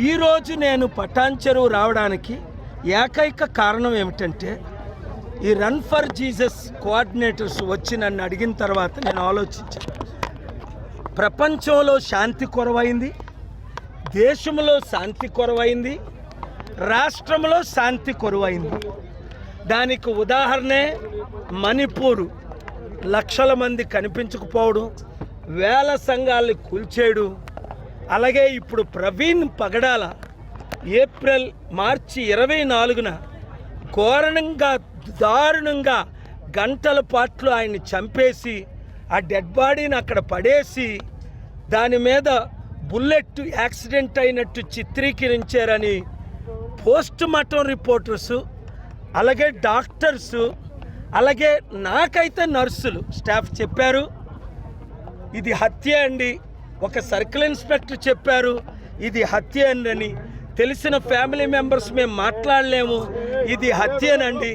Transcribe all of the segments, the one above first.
ఈరోజు నేను పటాన్ చెరువు రావడానికి ఏకైక కారణం ఏమిటంటే ఈ రన్ ఫర్ జీసస్ కోఆర్డినేటర్స్ వచ్చి నన్ను అడిగిన తర్వాత నేను ఆలోచించాను. ప్రపంచంలో శాంతి కొరవైంది, దేశంలో శాంతి కొరవైంది, రాష్ట్రంలో శాంతి కొరవైంది. దానికి ఉదాహరణే మణిపూర్ లక్షల మంది కనిపించకపోవడం, వేల సంఘాలను కూల్చేయడం. అలాగే ఇప్పుడు ప్రవీణ్ పగడాల ఏప్రిల్ మార్చి 24న ఘోరంగా దారుణంగా గంటల పాటు ఆయన్ని చంపేసి ఆ డెడ్ బాడీని అక్కడ పడేసి దాని మీద బుల్లెట్ యాక్సిడెంట్ అయినట్టు చిత్రీకరించారని పోస్ట్ మార్టం రిపోర్టర్సు, అలాగే డాక్టర్సు, అలాగే నాకైతే నర్సులు స్టాఫ్ చెప్పారు ఇది హత్య అండి. ఒక సర్కిల్ ఇన్స్పెక్టర్ చెప్పారు ఇది హత్య అని. తెలిసిన ఫ్యామిలీ మెంబర్స్ మేము మాట్లాడలేము, ఇది హత్యనండి.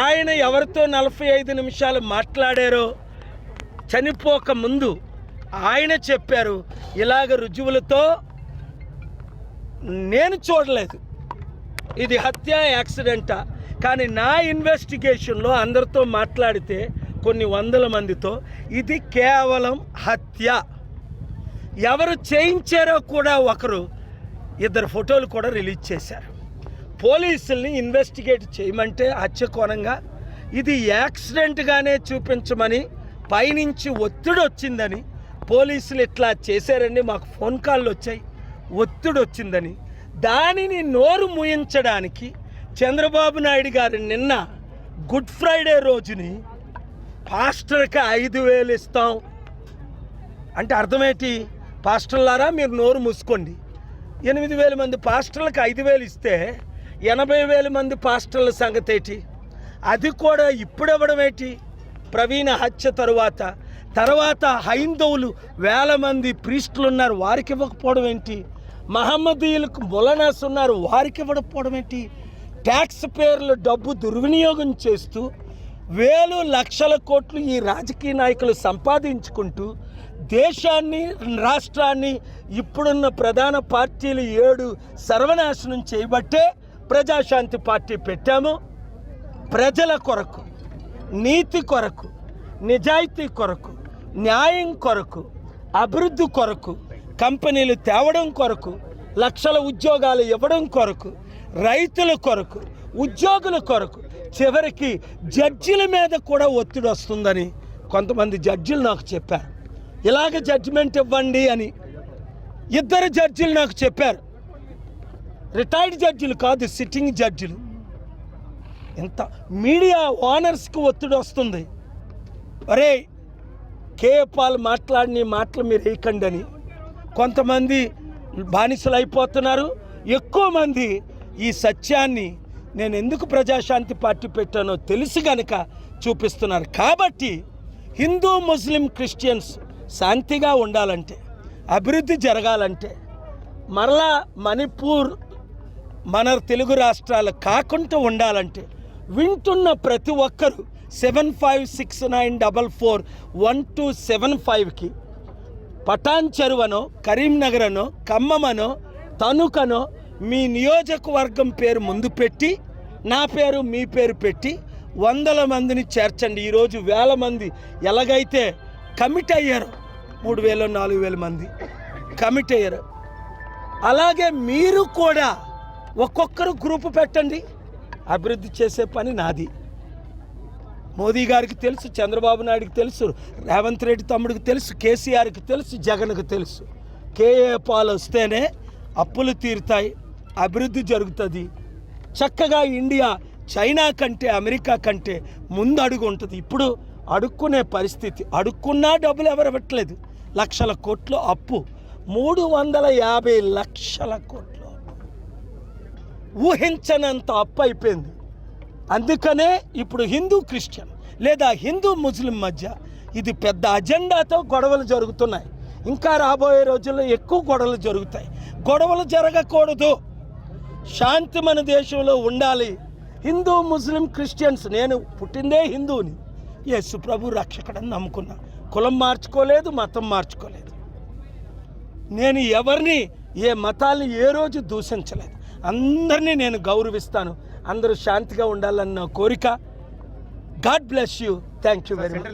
ఆయన ఎవరితో 45 నిమిషాలు మాట్లాడారో చనిపోక ముందు ఆయన చెప్పారు ఇలాగ రుజువులతో నేను చూడలేదు ఇది హత్య యాక్సిడెంటా. కానీ నా ఇన్వెస్టిగేషన్లో అందరితో మాట్లాడితే కొన్ని వందల మందితో ఇది కేవలం హత్య. ఎవరు చేయించారో కూడా ఒకరు 2 ఫోటోలు కూడా రిలీజ్ చేశారు. పోలీసుల్ని ఇన్వెస్టిగేట్ చేయమంటే హత్య కోణంగా ఇది యాక్సిడెంట్గానే చూపించమని పైనుంచి ఒత్తిడి వచ్చిందని పోలీసులు ఇట్లా చేశారని మాకు ఫోన్ కాళ్ళు వచ్చాయి, ఒత్తిడి వచ్చిందని. దానిని నోరు మూయించడానికి చంద్రబాబు నాయుడు గారు నిన్న గుడ్ ఫ్రైడే రోజుని పాస్టర్కి 5,000 ఇస్తాం అంటే అర్థమేంటి? పాస్టర్లారా మీరు నోరు మూసుకోండి. 8,000 మంది పాస్టర్లకు 5,000 ఇస్తే 80,000 మంది పాస్టర్ల సంగతి ఏంటి? అది కూడా ఇప్పుడు ఇవ్వడం ఏంటి? ప్రవీణ హత్య తర్వాత హైందవులు వేల మంది ప్రీస్టులు ఉన్నారు, వారికి ఇవ్వకపోవడం ఏంటి? మహమ్మదీయులకు మొలనాస్ ఉన్నారు, వారికి ఇవ్వకపోవడం ఏంటి? ట్యాక్స్ పేర్లు డబ్బు దుర్వినియోగం చేస్తూ వేలు లక్షల కోట్లు ఈ రాజకీయ నాయకులు సంపాదించుకుంటూ దేశాన్ని రాష్ట్రాన్ని ఇప్పుడున్న ప్రధాన పార్టీలు 7 సర్వనాశనం చేయబట్టే ప్రజాశాంతి పార్టీ పెట్టాము. ప్రజల కొరకు, నీతి కొరకు, నిజాయితీ కొరకు, న్యాయం కొరకు, అభివృద్ధి కొరకు, కంపెనీలు తేవడం కొరకు, లక్షల ఉద్యోగాలు ఇవ్వడం కొరకు, రైతుల కొరకు, ఉద్యోగుల కొరకు, చివరికి జడ్జిల మీద కూడా ఒత్తిడి వస్తుందని కొంతమంది జడ్జిలు నాకు చెప్పారు. ఇలాగ జడ్జిమెంట్ ఇవ్వండి అని 2 జడ్జిలు నాకు చెప్పారు. రిటైర్డ్ జడ్జిలు కాదు, సిట్టింగ్ జడ్జిలు. ఎంత మీడియా ఓనర్స్కి ఒత్తిడి వస్తుంది, అరే కేఏ పాల్ మాట్లాడిన మాటలు మీరు వేయకండి అని. కొంతమంది బానిసలు అయిపోతున్నారు, ఎక్కువ మంది ఈ సత్యాన్ని నేను ఎందుకు ప్రజాశాంతి పార్టీ పెట్టానో తెలిసి కనుక చూపిస్తున్నారు. కాబట్టి హిందూ ముస్లిం క్రిస్టియన్స్ శాంతిగా ఉండాలంటే, అభివృద్ధి జరగాలంటే, మరలా మణిపూర్ మన తెలుగు రాష్ట్రాలు కాకుండా ఉండాలంటే వింటున్న ప్రతి ఒక్కరూ 7569441275కి పటాన్ చెరువనో, కరీంనగరనో, ఖమ్మమనో, తణుకనో మీ నియోజకవర్గం పేరు ముందు పెట్టి నా పేరు మీ పేరు పెట్టి 100 మందిని చేర్చండి. ఈరోజు 1000 మంది ఎలాగైతే కమిట్ అయ్యారు, 3,000 4,000 మంది కమిట్ అయ్యారు, అలాగే మీరు కూడా ఒక్కొక్కరు గ్రూపు పెట్టండి. అభివృద్ధి చేసే పని నాది. మోదీ గారికి తెలుసు, చంద్రబాబు నాయుడికి తెలుసు, రేవంత్ రెడ్డి తమ్ముడికి తెలుసు, కేసీఆర్కి తెలుసు, జగన్కి తెలుసు. కేఏ పాల్ వస్తేనే అప్పులు తీరుతాయి, అభివృద్ధి జరుగుతుంది. చక్కగా ఇండియా చైనా కంటే అమెరికా కంటే ముందు అడుగు ఉంటుంది. ఇప్పుడు అడుక్కునే పరిస్థితి, అడుక్కున్నా డబ్బులు ఎవరు ఇవ్వట్లేదు. లక్షల కోట్లు అప్పు, 350 లక్షల కోట్లు ఊహించనంత అప్పు అయిపోయింది. అందుకనే ఇప్పుడు హిందూ క్రిస్టియన్ లేదా హిందూ ముస్లిం మధ్య ఇది పెద్ద అజెండాతో గొడవలు జరుగుతున్నాయి. ఇంకా రాబోయే రోజుల్లో ఎక్కువ గొడవలు జరుగుతాయి. గొడవలు జరగకూడదు, శాంతి మన దేశంలో ఉండాలి. హిందూ ముస్లిం క్రిస్టియన్స్, నేను పుట్టిందే హిందువుని, యేసు ప్రభు రక్షకుడని నమ్ముకున్నా. కులం మార్చుకోలేదు, మతం మార్చుకోలేదు. నేను ఎవరిని ఏ మతాల్ని ఏ రోజు దూషించలేదు. అందరినీ నేను గౌరవిస్తాను. అందరూ శాంతిగా ఉండాలన్న కోరిక. God bless you. Thank you very much.